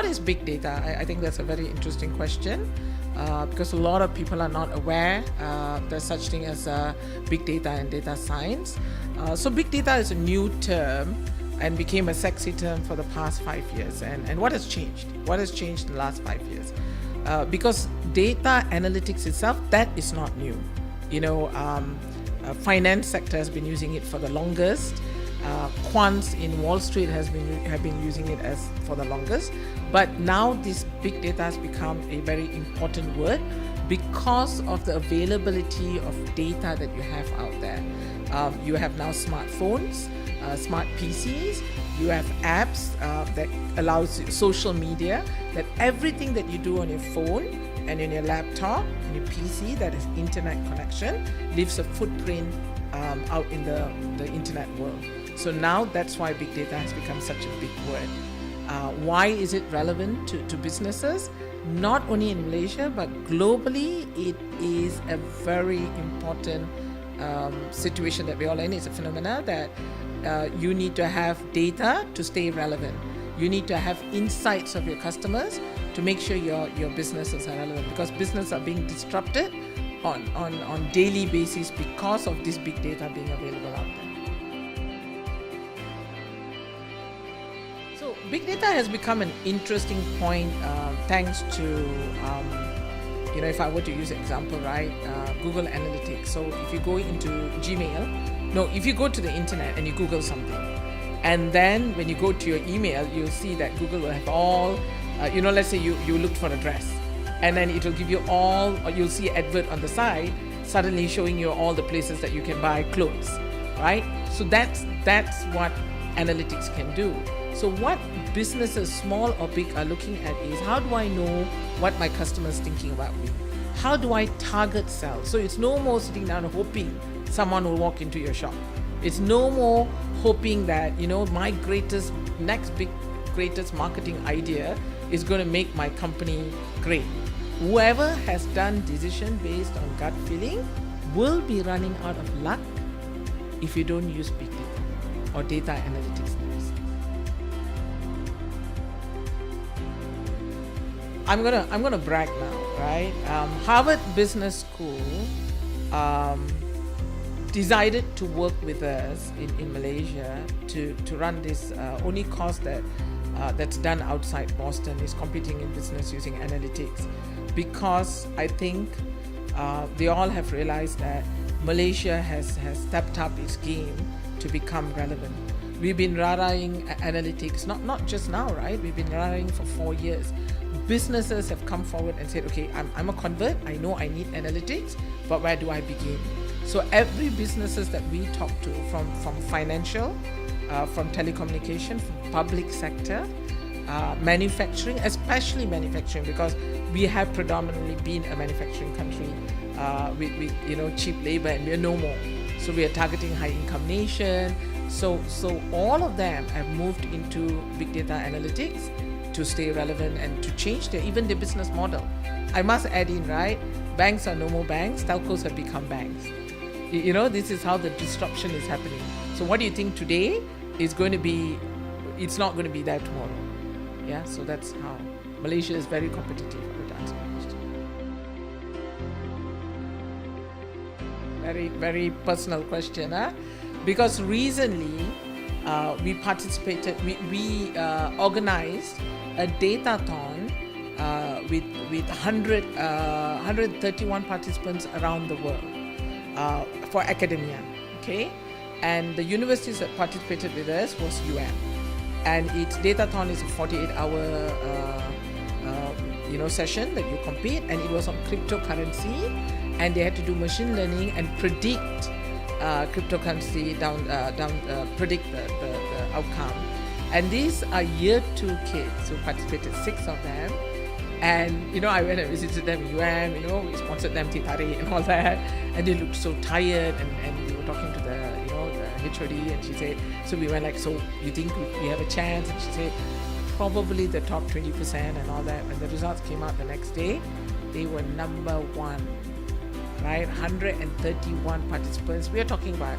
what is big data? I think that's a very interesting question because a lot of people are not aware there's such thing as big data and data science. So big data is a new term and became a sexy term for the past 5 years. And what has changed? What has changed in the last 5 years? Because data analytics itself, that is not new. Finance sector has been using it for the longest. Quants in Wall Street have been using it as for the longest. But now this big data has become a very important word because of the availability of data that you have out there. You have now smartphones, smart PCs, you have apps that allows social media, that everything that you do on your phone and in your laptop and your PC that has internet connection leaves a footprint out in the internet world. So now that's why big data has become such a big word. Why is it relevant to businesses? Not only in Malaysia, but globally, it is a very important situation that we all in. It's a phenomena that you need to have data to stay relevant. You need to have insights of your customers to make sure your businesses are relevant, because businesses are being disrupted on daily basis because of this big data being available out there. So big data has become an interesting point thanks to if I were to use an example, right, Google Analytics. So if you go into if you go to the internet and you Google something, and then when you go to your email, you'll see that Google will have all, let's say you looked for a dress, and then it will give you all, or you'll see an advert on the side, suddenly showing you all the places that you can buy clothes, right? So that's what analytics can do. So what businesses, small or big, are looking at is, how do I know what my customer is thinking about me? How do I target sell? So it's no more sitting down and hoping someone will walk into your shop. It's no more hoping that, my greatest marketing idea is going to make my company great. Whoever has done decision based on gut feeling will be running out of luck if you don't use big data or data analytics. I'm gonna brag now, right? Harvard Business School decided to work with us in Malaysia to run this only course that's done outside Boston, is competing in business using analytics, because I think they all have realized that Malaysia has stepped up its game to become relevant. We've been raraing analytics, not just now, right? We've been raraing for 4 years. Businesses have come forward and said, okay, I'm a convert, I know I need analytics, but where do I begin? So every businesses that we talk to, from financial, from telecommunication, from public sector, manufacturing, especially manufacturing, because we have predominantly been a manufacturing country with cheap labor, and we're no more. So we are targeting high income nation. So all of them have moved into big data analytics to stay relevant and to change even their business model. I must add in, right? Banks are no more banks, telcos have become banks. This is how the disruption is happening. So what do you think today is going to be, it's not going to be there tomorrow. Yeah, so that's how Malaysia is very competitive. I would answer the question. Very, very personal question, huh? Because recently we participated, we organized a datathon with 131 participants around the world for academia, okay? And the universities that participated with us was and its datathon is a 48-hour session that you compete, and it was on cryptocurrency, and they had to do machine learning and predict cryptocurrency predict the outcome. And these are year 2 kids who participated, 6 of them. And I went and visited them in we sponsored them teh tarik and all that, and they looked so tired, and we were talking to the HOD, and she said, so we went like, so you think we have a chance? And she said, probably the top 20% and all that. When the results came out the next day, they were number 1, right? 131 participants. We are talking about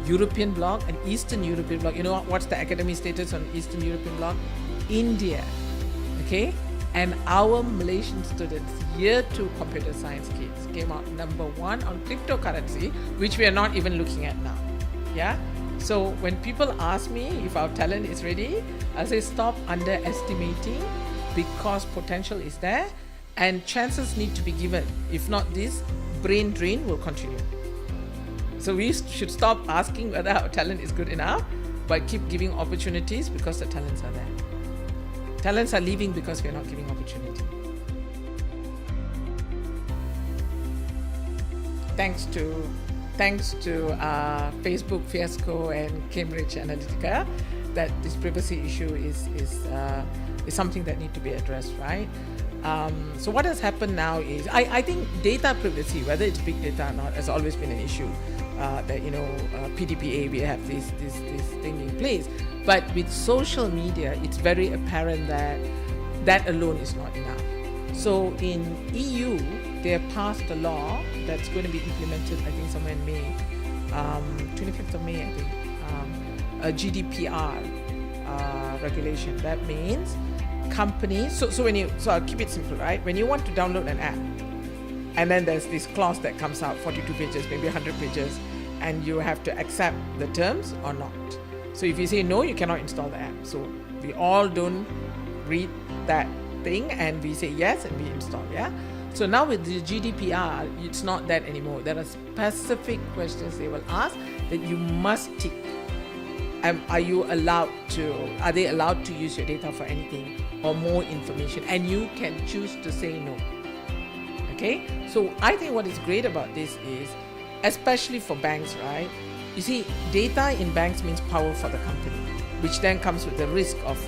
European bloc and Eastern European bloc. What's the academic status on Eastern European bloc? India. okay? And our Malaysian students, year 2 computer science kids, came out number 1 on cryptocurrency, which we are not even looking at now. Yeah? So when people ask me if our talent is ready, I say stop underestimating, because potential is there and chances need to be given. If not, this brain drain will continue. So we should stop asking whether our talent is good enough, but keep giving opportunities, because the talents are there. Talents are leaving because we are not giving opportunity. Thanks to Facebook fiasco and Cambridge Analytica, that this privacy issue is something that need to be addressed, right? So what has happened now is, I think data privacy, whether it's big data or not, has always been an issue. That PDPA, we have this thing in place, but with social media, it's very apparent that that alone is not enough. So in EU, they have passed a law that's going to be implemented, I think, somewhere in May, 25th of May, I think, a GDPR regulation. That means companies. So I'll keep it simple, right? When you want to download an app, and then there's this clause that comes out, 42 pages, maybe 100 pages, and you have to accept the terms or not. So if you say no, you cannot install the app. So we all don't read that thing, and we say yes and we install, yeah? So now with the GDPR, it's not that anymore. There are specific questions they will ask that you must tick. Are they allowed to use your data for anything or more information? And you can choose to say no. Okay? So I think what is great about this is, especially for banks, right? You see, data in banks means power for the company, which then comes with the risk of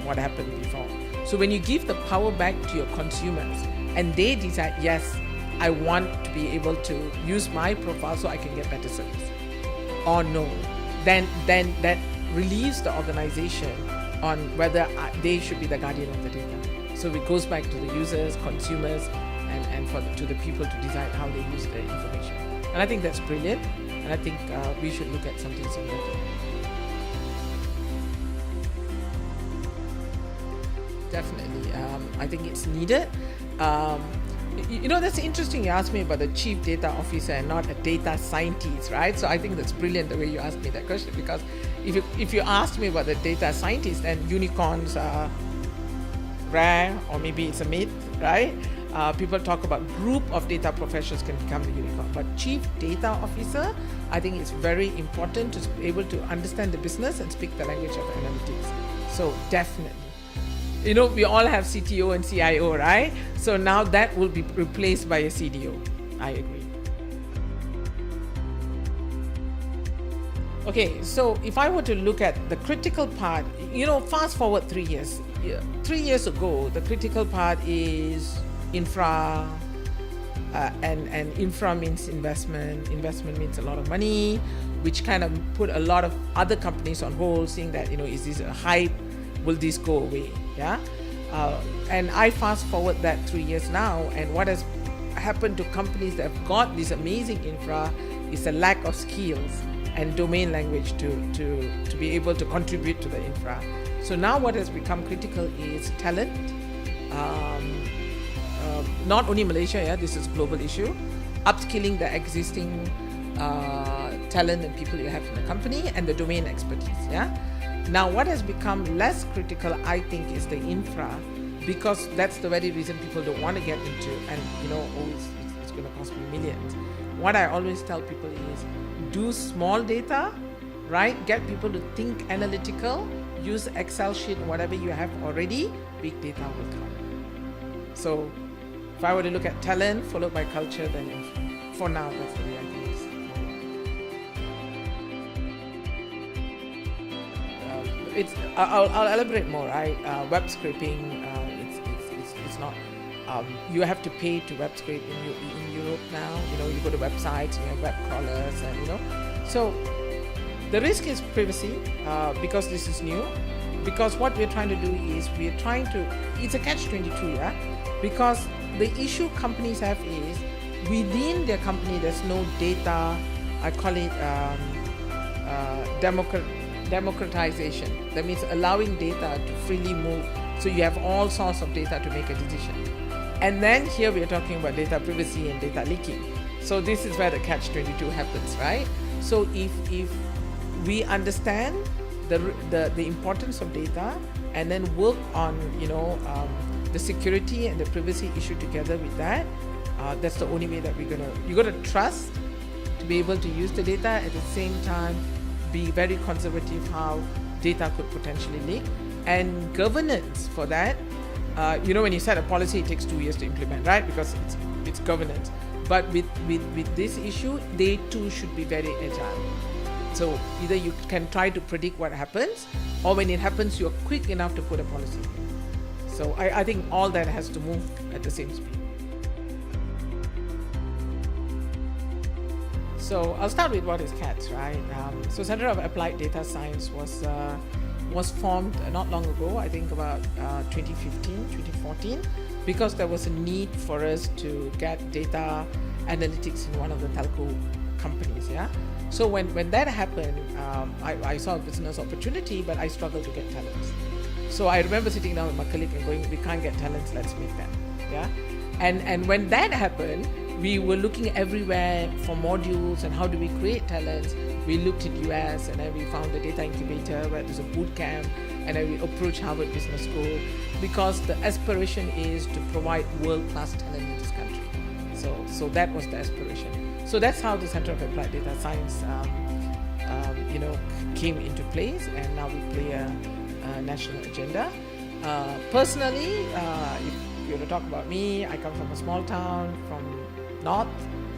what happened before. So when you give the power back to your consumers and they decide, yes, I want to be able to use my profile so I can get better service, or no, then that relieves the organization on whether they should be the guardian of the data. So it goes back to the users, consumers, and to the people to decide how they use the information. And I think that's brilliant, and I think we should look at something similar to that. Definitely, I think it's needed. That's interesting. You asked me about the chief data officer and not a data scientist, right? So I think that's brilliant the way you asked me that question, because if you asked me about the data scientist, then unicorns are rare, or maybe it's a myth, right? People talk about group of data professionals can become the unicorn, but chief data officer, I think it's very important to be able to understand the business and speak the language of analytics. So definitely. We all have CTO and CIO, right? So now that will be replaced by a CDO. I agree. Okay, so if I were to look at the critical part, fast forward 3 years. 3 years ago, the critical part is infra, and infra means investment. Investment means a lot of money, which kind of put a lot of other companies on hold, saying that, is this a hype? Will this go away? Yeah. And I fast forward that 3 years now, and what has happened to companies that have got this amazing infra is a lack of skills and domain language to be able to contribute to the infra. So now what has become critical is talent. Not only Malaysia, yeah, this is a global issue. Upskilling the existing talent and people you have in the company, and the domain expertise, yeah. Now, what has become less critical, I think, is the infra, because that's the very reason people don't want to get into, and it's going to cost me millions. What I always tell people is, do small data, right? Get people to think analytical, use Excel sheet, whatever you have already, big data will come. So, if I were to look at talent followed by culture, then infra. For now, that's the way I think. I'll elaborate more, right? Web scraping, it's not, you have to pay to web scrape in Europe now. You go to websites, you have web crawlers, and so the risk is privacy, because this is new. Because what we're trying to do is it's a catch-22, yeah? Because the issue companies have is, within their company there's no data, I call it democratization. That means allowing data to freely move So you have all sorts of data to make a decision. And then here we are talking about data privacy and data leaking. So this is where the catch-22 happens, right? So if we understand the importance of data and then work on the security and the privacy issue together with that, that's the only way that you're gonna trust to be able to use the data, at the same time be very conservative how data could potentially leak, and governance for that. When you set a policy, it takes 2 years to implement, right? Because it's governance. But with this issue, they too should be very agile. So either you can try to predict what happens, or when it happens, you're quick enough to put a policy in. So I think all that has to move at the same speed. So I'll start with what is CADS, right? So Center of Applied Data Science was formed not long ago, I think about 2015, 2014, because there was a need for us to get data analytics in one of the telco companies, yeah? So when that happened, I saw a business opportunity, but I struggled to get talents. So I remember sitting down with my colleague and going, we can't get talents, let's make them, yeah? And when that happened, we were looking everywhere for modules and how do we create talents. We looked at US, and then we found the data incubator where there's a boot camp, and then we approached Harvard Business School, because the aspiration is to provide world-class talent in this country. So that was the aspiration. So that's how the Center of Applied Data Science came into place, and now we play a national agenda. Personally, if you were to talk about me, I come from a small town from North,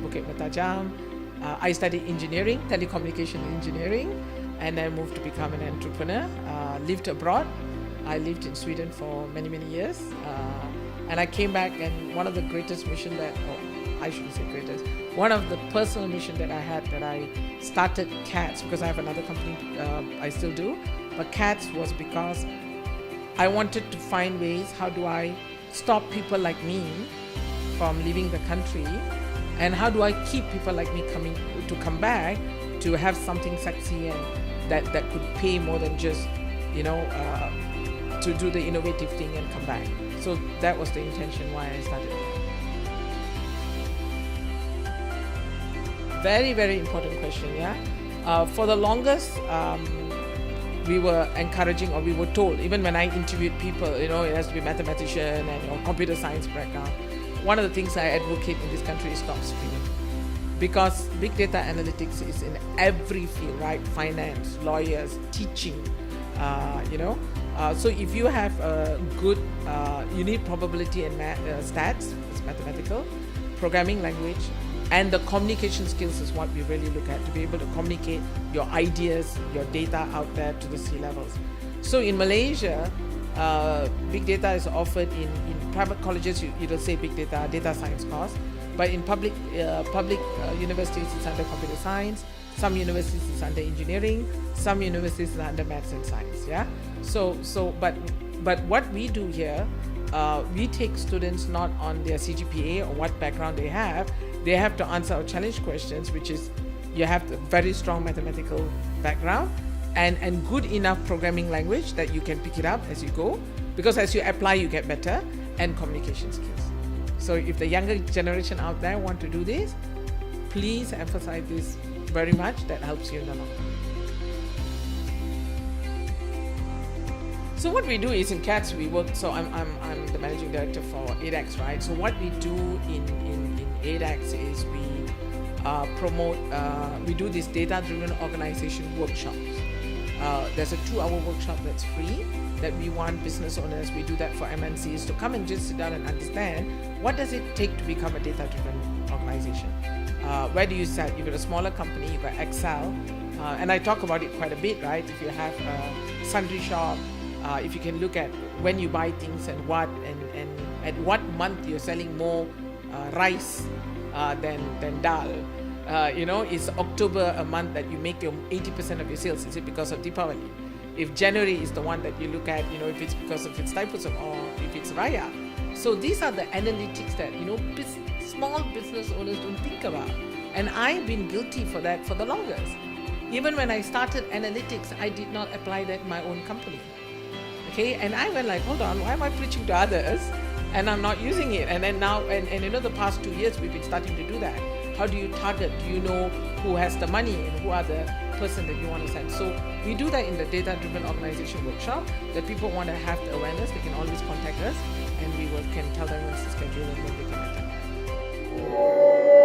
Bukit Bertajam. I studied engineering, telecommunication engineering, and then moved to become an entrepreneur. Lived abroad. I lived in Sweden for many, many years. And I came back, and one of the greatest mission I shouldn't say greatest, one of the personal mission that I had, that I started CADS, because I have another company, I still do, but CADS was because I wanted to find ways, how do I stop people like me from leaving the country, and how do I keep people like me come back to have something sexy and that could pay more than just to do the innovative thing and come back. So that was the intention why I started. Very, very important question, yeah. For the longest, we were encouraging, or we were told, even when I interviewed people, it has to be mathematician and computer science background. One of the things I advocate in this country is stop screening, because big data analytics is in every field, right? Finance, lawyers, teaching, So if you have a good, you need probability and stats, it's mathematical, programming language, and the communication skills is what we really look at, to be able to communicate your ideas, your data out there to the C-levels. So in Malaysia, big data is offered in private colleges. It'll say big data science course, but in public universities it's under computer science. Some universities it's under engineering. Some universities it's under maths and science. Yeah. But what we do here, we take students not on their CGPA or what background they have. They have to answer our challenge questions, which is you have a very strong mathematical background and good enough programming language that you can pick it up as you go, because as you apply you get better, and communication skills. So if the younger generation out there want to do this, please emphasize this very much. That helps you in the long run. So what we do is in CADS we work. So I'm the managing director for ADAX, right? So what we do in ADAX is we promote. We do these data-driven organization workshops. There's a 2-hour workshop that's free that we want business owners. We do that for MNCs to come and just sit down and understand what does it take to become a data-driven organization. Where do you start? You've got a smaller company. You've got Excel, and I talk about it quite a bit, right? If you have a sundry shop. If you can look at when you buy things and at what month you're selling more rice than dal. Is October a month that you make your 80% of your sales? Is it because of Deepavali? If January is the one that you look at, if it's because of its Thaipusam or if it's Raya. So these are the analytics that small business owners don't think about, and I've been guilty for that for the longest. Even when I started analytics, I did not apply that in my own company. okay, and I went like, hold on, why am I preaching to others and I'm not using it? And then now, and the past 2 years we've been starting to do that. How do you target? Do you know who has the money and who are the person that you want to send? So we do that in the data-driven organization workshop. That people want to have the awareness, they can always contact us, and we can tell them when to schedule and when they can attend.